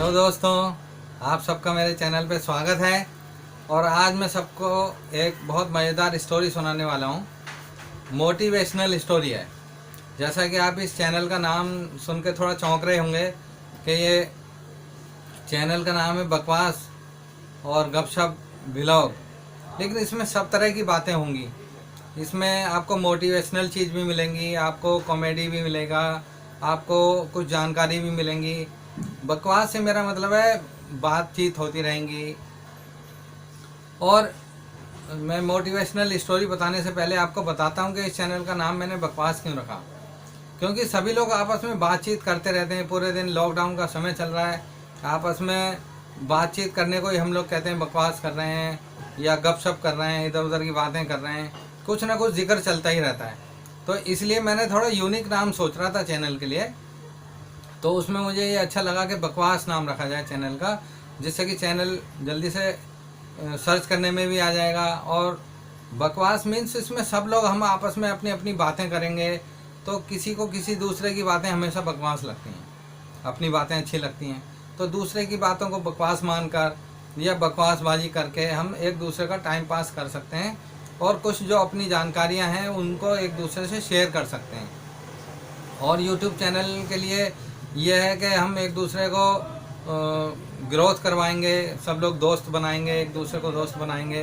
Hello दोस्तों, आप सबका मेरे चैनल पे स्वागत है। और आज मैं सबको एक बहुत मज़ेदार स्टोरी सुनाने वाला हूँ। मोटिवेशनल स्टोरी है। जैसा कि आप इस चैनल का नाम सुन के थोड़ा चौंक रहे होंगे कि ये चैनल का नाम है बकवास और गपशप व्लॉग, लेकिन इसमें सब तरह की बातें होंगी। इसमें आपको मोटिवेशनल चीज़ भी मिलेंगी, आपको कॉमेडी भी मिलेगा, आपको कुछ जानकारी भी मिलेंगी। बकवास से मेरा मतलब है बातचीत होती रहेंगी। और मैं मोटिवेशनल स्टोरी बताने से पहले आपको बताता हूँ कि इस चैनल का नाम मैंने बकवास क्यों रखा। क्योंकि सभी लोग आपस में बातचीत करते रहते हैं, पूरे दिन लॉकडाउन का समय चल रहा है, आपस में बातचीत करने को ही हम लोग कहते हैं बकवास कर रहे हैं या गपशप कर रहे हैं, इधर उधर की बातें कर रहे हैं, कुछ ना कुछ जिक्र चलता ही रहता है। तो इसलिए मैंने थोड़ा यूनिक नाम सोच रहा था चैनल के लिए। तो उसमें मुझे ये अच्छा लगा कि बकवास नाम रखा जाए चैनल का, जिससे कि चैनल जल्दी से सर्च करने में भी आ जाएगा। और बकवास मीन्स इसमें सब लोग हम आपस में अपनी अपनी बातें करेंगे, तो किसी को किसी दूसरे की बातें हमेशा बकवास लगती हैं, अपनी बातें अच्छी लगती हैं, तो दूसरे की बातों को बकवास मानकर या बकवासबाजी करके हम एक दूसरे का टाइम पास कर सकते हैं और कुछ जो अपनी जानकारियां हैं उनको एक दूसरे से शेयर कर सकते हैं। और यूट्यूब चैनल के लिए यह है कि हम एक दूसरे को ग्रोथ करवाएंगे, सब लोग दोस्त बनाएंगे, एक दूसरे को दोस्त बनाएंगे,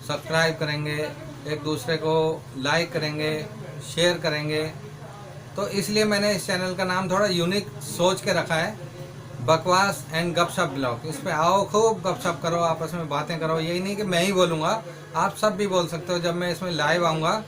सब्सक्राइब करेंगे, एक दूसरे को लाइक करेंगे, शेयर करेंगे। तो इसलिए मैंने इस चैनल का नाम थोड़ा यूनिक सोच के रखा है, बकवास एंड गपशप ब्लॉग। इस पे आओ, खूब गपशप करो, आपस में बातें करो। यही नहीं कि मैं ही बोलूँगा, आप सब भी बोल सकते हो। जब मैं इसमें लाइव आऊँगा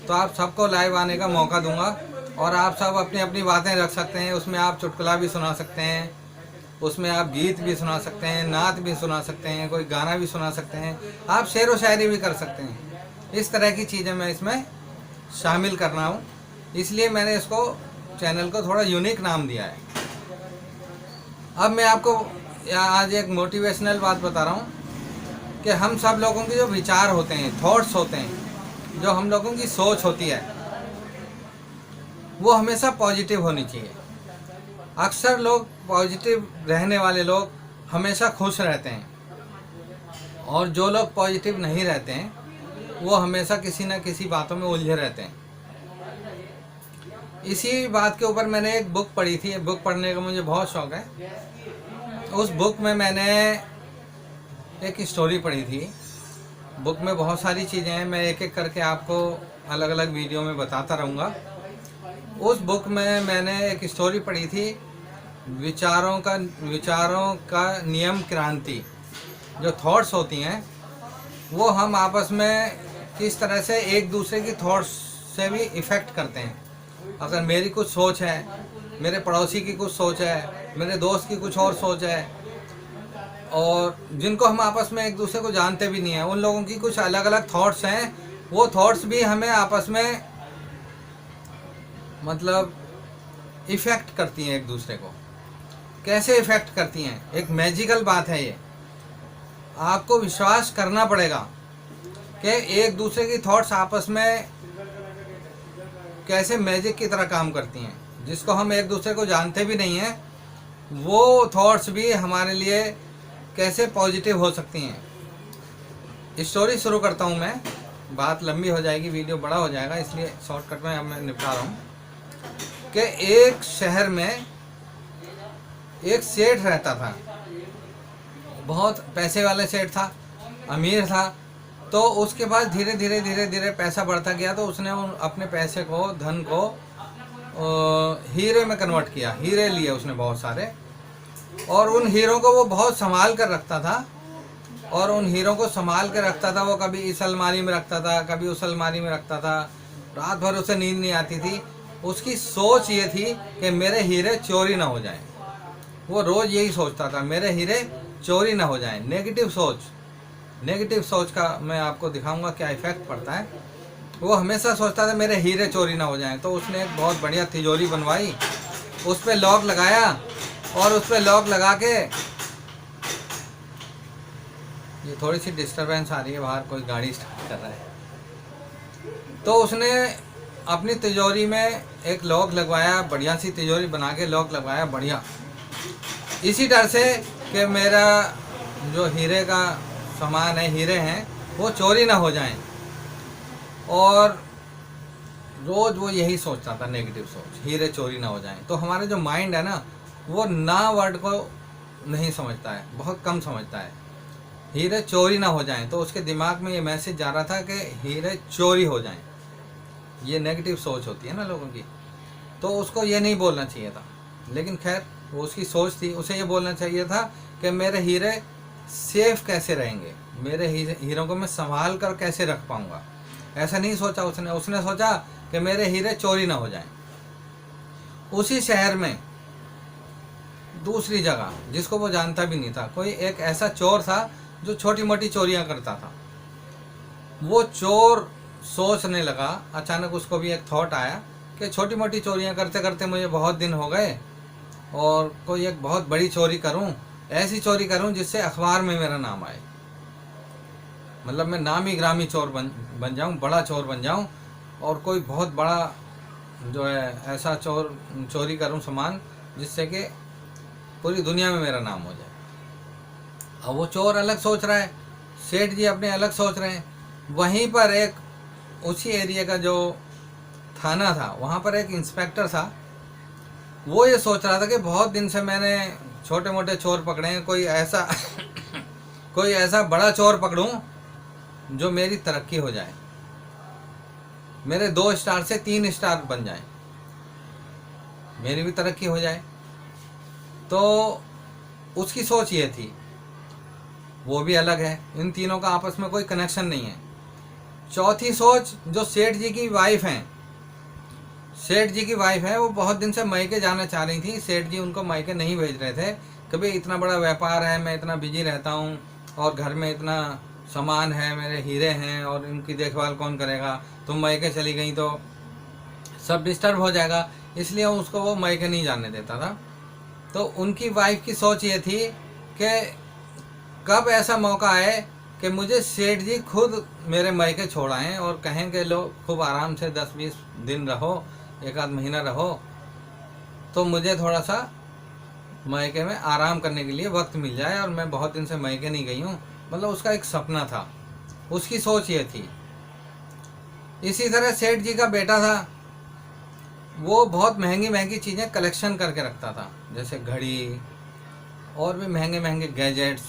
तो आप सबको लाइव आने का मौका दूंगा और आप सब अपनी अपनी बातें रख सकते हैं। उसमें आप चुटकुला भी सुना सकते हैं, उसमें आप गीत भी सुना सकते हैं, नात भी सुना सकते हैं, कोई गाना भी सुना सकते हैं, आप शेर व शायरी भी कर सकते हैं। इस तरह की चीज़ें मैं इसमें शामिल कर रहा हूँ, इसलिए मैंने इसको चैनल को थोड़ा यूनिक नाम दिया है। अब मैं आपको आज एक मोटिवेशनल बात बता रहा हूँ कि हम सब लोगों के जो विचार होते हैं, थॉट्स होते हैं, जो हम लोगों की सोच होती है, वो हमेशा पॉजिटिव होनी चाहिए। अक्सर लोग पॉजिटिव रहने वाले लोग हमेशा खुश रहते हैं, और जो लोग पॉजिटिव नहीं रहते हैं वो हमेशा किसी न किसी बातों में उलझे रहते हैं। इसी बात के ऊपर मैंने एक बुक पढ़ी थी। बुक पढ़ने का मुझे बहुत शौक़ है। उस बुक में मैंने एक स्टोरी पढ़ी थी। बुक में बहुत सारी चीज़ें हैं, मैं एक एक करके आपको अलग अलग वीडियो में बताता रहूँगा। उस बुक में मैंने एक स्टोरी पढ़ी थी, विचारों का नियम क्रांति। जो थॉट्स होती हैं वो हम आपस में किस तरह से एक दूसरे की थॉट्स से भी इफ़ेक्ट करते हैं। अगर मेरी कुछ सोच है, मेरे पड़ोसी की कुछ सोच है, मेरे दोस्त की कुछ और सोच है, और जिनको हम आपस में एक दूसरे को जानते भी नहीं हैं, उन लोगों की कुछ अलग अलग थॉट्स हैं, वो थॉट्स भी हमें आपस में मतलब इफ़ेक्ट करती हैं एक दूसरे को। कैसे इफ़ेक्ट करती हैं? एक मैजिकल बात है ये। आपको विश्वास करना पड़ेगा कि एक दूसरे की थॉट्स आपस में कैसे मैजिक की तरह काम करती हैं। जिसको हम एक दूसरे को जानते भी नहीं हैं, वो थॉट्स भी हमारे लिए कैसे पॉजिटिव हो सकती हैं। स्टोरी शुरू करता हूँ मैं, बात लंबी हो जाएगी, वीडियो बड़ा हो जाएगा, इसलिए शॉर्टकट में अब मैं निपटा रहा हूँ कि एक शहर में एक सेठ रहता था। बहुत पैसे वाले सेठ था, अमीर था। तो उसके पास धीरे धीरे पैसा बढ़ता गया, तो उसने अपने पैसे को, धन को हीरे में कन्वर्ट किया। हीरे लिए उसने बहुत सारे, और उन हीरों को वो बहुत संभाल कर रखता था। और उन हीरों को संभाल कर रखता था, वो कभी इस अलमारी में रखता था, कभी उस अलमारी में रखता था। रात भर उसे नींद नहीं आती थी। उसकी सोच ये थी कि मेरे हीरे चोरी ना हो जाएं। वो रोज़ यही सोचता था, मेरे हीरे चोरी ना हो जाएं। नेगेटिव सोच का मैं आपको दिखाऊंगा क्या इफ़ेक्ट पड़ता है। वो हमेशा सोचता था मेरे हीरे चोरी ना हो जाएं। तो उसने एक बहुत बढ़िया तिजोरी बनवाई, उस पर लॉक लगाया, और उस पर लॉक लगा के, ये थोड़ी सी डिस्टरबेंस आ रही है, बाहर कोई गाड़ी स्टार्ट कर रहा है। तो उसने अपनी तिजोरी में एक लॉक लगवाया, बढ़िया सी तिजोरी बना के लॉक लगवाया बढ़िया। इसी डर से कि मेरा जो हीरे का सामान है, हीरे हैं, वो चोरी ना हो जाएं। और रोज़ वो यही सोचता था, नेगेटिव सोच, हीरे चोरी ना हो जाएं। तो हमारा जो माइंड है ना, वो ना वर्ड को नहीं समझता है, बहुत कम समझता है। हीरे चोरी ना हो जाएं, तो उसके दिमाग में ये मैसेज जा रहा था कि हीरे चोरी हो जाएं। ये नेगेटिव सोच होती है ना लोगों की। तो उसको ये नहीं बोलना चाहिए था, लेकिन खैर वो उसकी सोच थी। उसे ये बोलना चाहिए था कि मेरे हीरे सेफ कैसे रहेंगे, मेरे हीरों को मैं संभाल कर कैसे रख पाऊंगा। ऐसा नहीं सोचा उसने। उसने सोचा कि मेरे हीरे चोरी ना हो जाएं। उसी शहर में दूसरी जगह, जिसको वो जानता भी नहीं था, कोई एक ऐसा चोर था जो छोटी मोटी चोरियां करता था। वो चोर सोचने लगा, अचानक उसको भी एक थॉट आया कि छोटी मोटी चोरियां करते करते मुझे बहुत दिन हो गए, और कोई एक बहुत बड़ी चोरी करूं, ऐसी चोरी करूं जिससे अखबार में मेरा नाम आए। मतलब मैं नामी ग्रामी चोर बन जाऊं, बड़ा चोर बन जाऊं, और कोई बहुत बड़ा जो है ऐसा चोरी करूं सामान जिससे कि पूरी दुनिया में मेरा नाम हो जाए। अब वो चोर अलग सोच रहा है, सेठ जी अपने अलग सोच रहे हैं। वहीं पर एक उसी एरिया का जो थाना था, वहाँ पर एक इंस्पेक्टर था। वो ये सोच रहा था कि बहुत दिन से मैंने छोटे मोटे चोर पकड़े हैं, कोई ऐसा कोई ऐसा बड़ा चोर पकड़ूं जो मेरी तरक्की हो जाए, मेरे 2 स्टार से 3 स्टार बन जाए, मेरी भी तरक्की हो जाए। तो उसकी सोच ये थी। वो भी अलग है, इन तीनों का आपस में कोई कनेक्शन नहीं है। चौथी सोच, जो सेठ जी की वाइफ हैं, सेठ जी की वाइफ है, वो बहुत दिन से मायके जाना चाह रही थी। सेठ जी उनको मायके नहीं भेज रहे थे। कभी इतना बड़ा व्यापार है, मैं इतना बिजी रहता हूँ, और घर में इतना सामान है, मेरे हीरे हैं, और इनकी देखभाल कौन करेगा, तुम मायके चली गई तो सब डिस्टर्ब हो जाएगा। इसलिए उसको वो मायके नहीं जाने देता था। तो उनकी वाइफ की सोच ये थी कि कब ऐसा मौका आए कि मुझे सेठ जी खुद मेरे मायके छोड़ाएं और कहें कि लो खूब आराम से 10-20 दिन रहो, 1 आध महीना रहो, तो मुझे थोड़ा सा मायके में आराम करने के लिए वक्त मिल जाए, और मैं बहुत दिन से मायके नहीं गई हूँ। मतलब उसका एक सपना था, उसकी सोच ये थी। इसी तरह सेठ जी का बेटा था, वो बहुत महंगी महंगी चीज़ें कलेक्शन करके रखता था, जैसे घड़ी और भी महंगे महंगे गैजेट्स,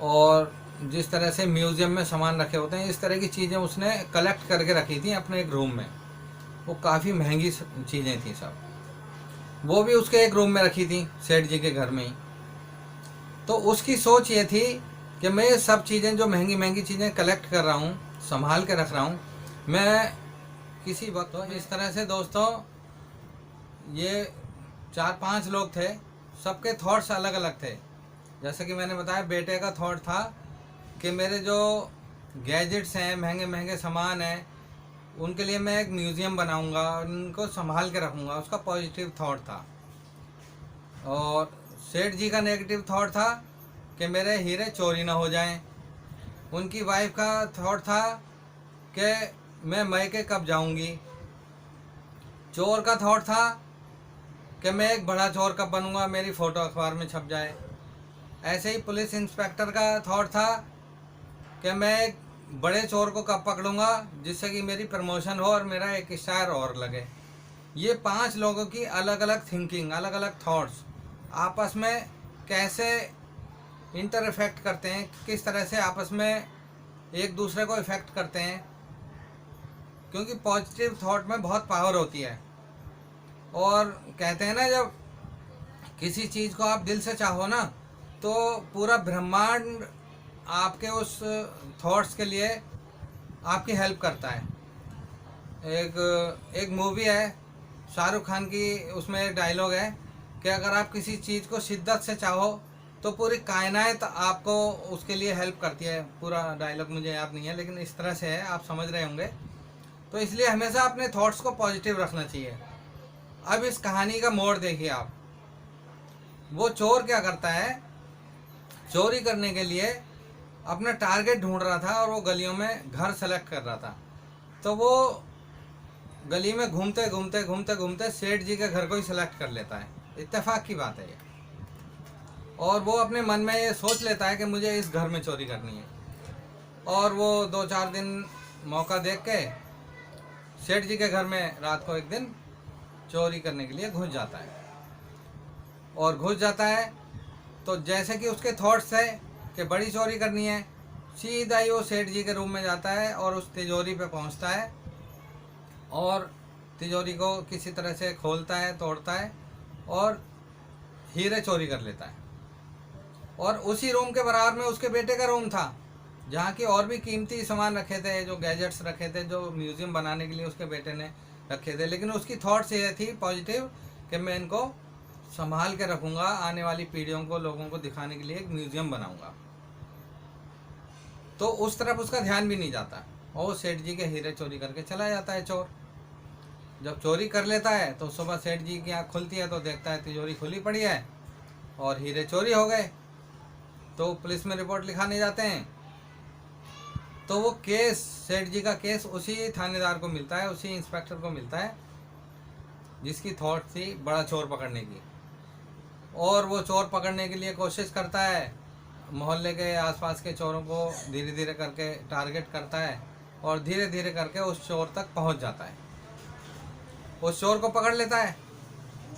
और जिस तरह से म्यूज़ियम में सामान रखे होते हैं, इस तरह की चीज़ें उसने कलेक्ट करके रखी थी अपने एक रूम में। वो काफ़ी महंगी चीज़ें थी सब, वो भी उसके एक रूम में रखी थी सेठ जी के घर में ही। तो उसकी सोच ये थी कि मैं ये सब चीज़ें, जो महंगी महंगी चीज़ें कलेक्ट कर रहा हूँ, संभाल के रख रहा हूँ, मैं किसी वक्त। तो इस तरह से दोस्तों, ये 4-5 लोग थे, सबके थॉट्स अलग अलग थे। जैसे कि मैंने बताया, बेटे का थॉट था कि मेरे जो गैजेट्स हैं, महंगे महंगे सामान हैं, उनके लिए मैं एक म्यूज़ियम बनाऊंगा और उनको संभाल के रखूंगा, उसका पॉजिटिव थॉट था। और सेठ जी का नेगेटिव थॉट था कि मेरे हीरे चोरी ना हो जाएं। उनकी वाइफ का थॉट था कि मैं मायके कब जाऊंगी। चोर का थॉट था कि मैं एक बड़ा चोर कब बनूंगा, मेरी फ़ोटो अखबार में छप जाए। ऐसे ही पुलिस इंस्पेक्टर का थॉट था कि मैं एक बड़े चोर को कब पकड़ूंगा जिससे कि मेरी प्रमोशन हो और मेरा 1 स्टार और लगे। ये 5 लोगों की अलग अलग थिंकिंग, अलग अलग थॉट्स आपस में कैसे इंटर इफेक्ट करते हैं, किस तरह से आपस में एक दूसरे को इफ़ेक्ट करते हैं, क्योंकि पॉजिटिव थॉट में बहुत पावर होती है। और कहते हैं ना, जब किसी चीज़ को आप दिल से चाहो ना, तो पूरा ब्रह्मांड आपके उस थॉट्स के लिए आपकी हेल्प करता है। एक मूवी है शाहरुख खान की, उसमें एक डायलॉग है कि अगर आप किसी चीज़ को शिद्दत से चाहो तो पूरी कायनात आपको उसके लिए हेल्प करती है। पूरा डायलॉग मुझे याद नहीं है, लेकिन इस तरह से है, आप समझ रहे होंगे। तो इसलिए हमेशा अपने थॉट्स को पॉजिटिव रखना चाहिए। अब इस कहानी का मोड़ देखिए आप। वो चोर क्या करता है, चोरी करने के लिए अपना टारगेट ढूंढ रहा था, और वो गलियों में घर सेलेक्ट कर रहा था। तो वो गली में घूमते घूमते घूमते घूमते सेठ जी के घर को ही सिलेक्ट कर लेता है। इत्तेफाक की बात है ये। और वो अपने मन में ये सोच लेता है कि मुझे इस घर में चोरी करनी है, और वो 2-4 दिन मौका देख के सेठ जी के घर में रात को एक दिन चोरी करने के लिए घुस जाता है। और घुस जाता है तो जैसे कि उसके थॉट्स थे कि बड़ी चोरी करनी है, सीधा ही वो सेठ जी के रूम में जाता है और उस तिजोरी पे पहुंचता है और तिजोरी को किसी तरह से खोलता है, तोड़ता है और हीरे चोरी कर लेता है। और उसी रूम के बराबर में उसके बेटे का रूम था, जहाँ की और भी कीमती सामान रखे थे, जो गैजेट्स रखे थे, जो म्यूज़ियम बनाने के लिए उसके बेटे ने रखे थे। लेकिन उसकी थॉट्स ये थी पॉजिटिव कि मैं इनको संभाल के रखूँगा, आने वाली पीढ़ियों को, लोगों को दिखाने के लिए एक म्यूज़ियम बनाऊँगा। तो उस तरफ उसका ध्यान भी नहीं जाता और सेठ जी के हीरे चोरी करके चला जाता है चोर। जब चोरी कर लेता है तो सुबह सेठ जी की आँख खुलती है तो देखता है तिजोरी खुली पड़ी है और हीरे चोरी हो गए। तो पुलिस में रिपोर्ट लिखाने जाते हैं। तो वो केस, सेठ जी का केस उसी थानेदार को मिलता है, उसी इंस्पेक्टर को मिलता है जिसकी थॉट थी बड़ा चोर पकड़ने की। और वो चोर पकड़ने के लिए कोशिश करता है, मोहल्ले के आसपास के चोरों को धीरे धीरे करके टारगेट करता है और धीरे धीरे करके उस चोर तक पहुंच जाता है। उस चोर को पकड़ लेता है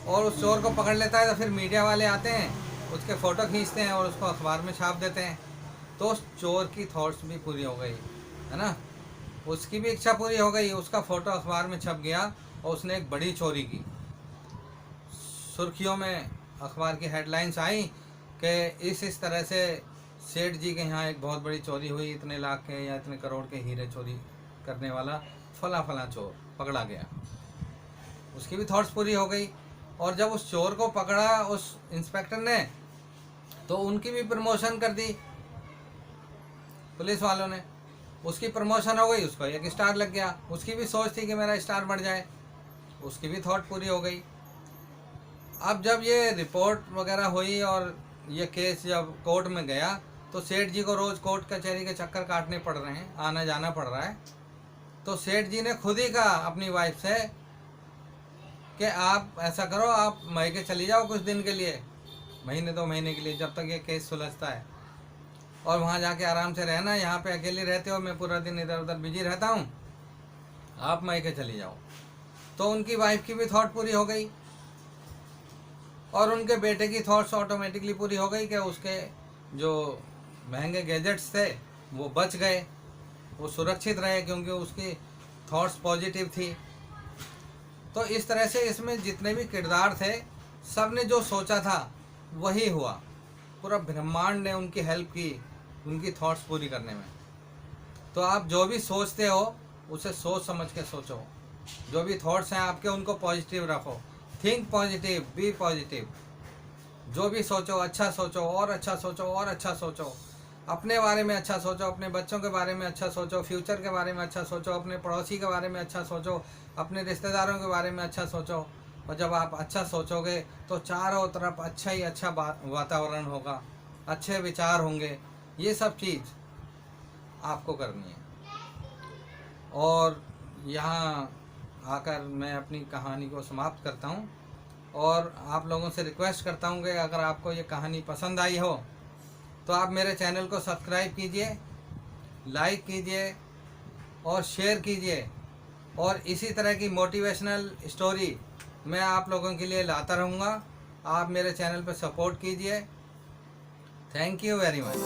और उस चोर को पकड़ लेता है तो फिर मीडिया वाले आते हैं, उसके फ़ोटो खींचते हैं और उसको अखबार में छाप देते हैं। तो उस चोर की थॉट्स भी पूरी हो गई, है ना, उसकी भी इच्छा पूरी हो गई। उसका फ़ोटो अखबार में छप गया और उसने एक बड़ी चोरी की। सुर्खियों में अखबार की हेडलाइंस आई कि इस तरह से सेठ जी के यहाँ एक बहुत बड़ी चोरी हुई, इतने लाख के या इतने करोड़ के हीरे चोरी करने वाला फला फला चोर पकड़ा गया। उसकी भी थॉट्स पूरी हो गई। और जब उस चोर को पकड़ा उस इंस्पेक्टर ने तो उनकी भी प्रमोशन कर दी पुलिस वालों ने, उसकी प्रमोशन हो गई, उसको एक स्टार लग गया। उसकी भी सोच थी कि मेरा स्टार बढ़ जाए, उसकी भी थॉट पूरी हो गई। अब जब ये रिपोर्ट वगैरह हुई और ये केस जब कोर्ट में गया तो सेठ जी को रोज़ कोर्ट कचहरी के चक्कर काटने पड़ रहे हैं, आना जाना पड़ रहा है। तो सेठ जी ने खुद ही कहा अपनी वाइफ से कि आप ऐसा करो, आप मायके चली जाओ कुछ दिन के लिए, महीने 2 महीने के लिए, जब तक ये केस सुलझता है, और वहाँ जाके आराम से रहना। यहाँ पे अकेले रहते हो, मैं पूरा दिन इधर उधर बिजी रहता हूँ, आप मायके चली जाओ। तो उनकी वाइफ की भी थॉट पूरी हो गई और उनके बेटे की थॉट्स ऑटोमेटिकली पूरी हो गई कि उसके जो महंगे गैजेट्स थे वो बच गए, वो सुरक्षित रहे क्योंकि उसकी थॉट्स पॉजिटिव थी। तो इस तरह से इसमें जितने भी किरदार थे सब ने जो सोचा था वही हुआ। पूरा ब्रह्मांड ने उनकी हेल्प की उनकी थॉट्स पूरी करने में। तो आप जो भी सोचते हो उसे सोच समझ के सोचो, जो भी थॉट्स हैं आपके उनको पॉजिटिव रखो, थिंक पॉजिटिव, बी पॉजिटिव। जो भी सोचो अच्छा सोचो और अच्छा सोचो और अच्छा सोचो, अपने बारे में अच्छा सोचो, अपने बच्चों के बारे में अच्छा सोचो, फ्यूचर के बारे में अच्छा सोचो, अपने पड़ोसी के बारे में अच्छा सोचो, अपने रिश्तेदारों के बारे में अच्छा सोचो। और जब आप अच्छा सोचोगे तो चारों तरफ अच्छा ही अच्छा वातावरण होगा, अच्छे विचार होंगे। ये सब चीज़ आपको करनी है। और यहाँ आकर मैं अपनी कहानी को समाप्त करता हूँ और आप लोगों से रिक्वेस्ट करता हूँ कि अगर आपको ये कहानी पसंद आई हो तो आप मेरे चैनल को सब्सक्राइब कीजिए, लाइक कीजिए और शेयर कीजिए। और इसी तरह की मोटिवेशनल स्टोरी मैं आप लोगों के लिए लाता रहूँगा। आप मेरे चैनल पर सपोर्ट कीजिए। Thank you very much.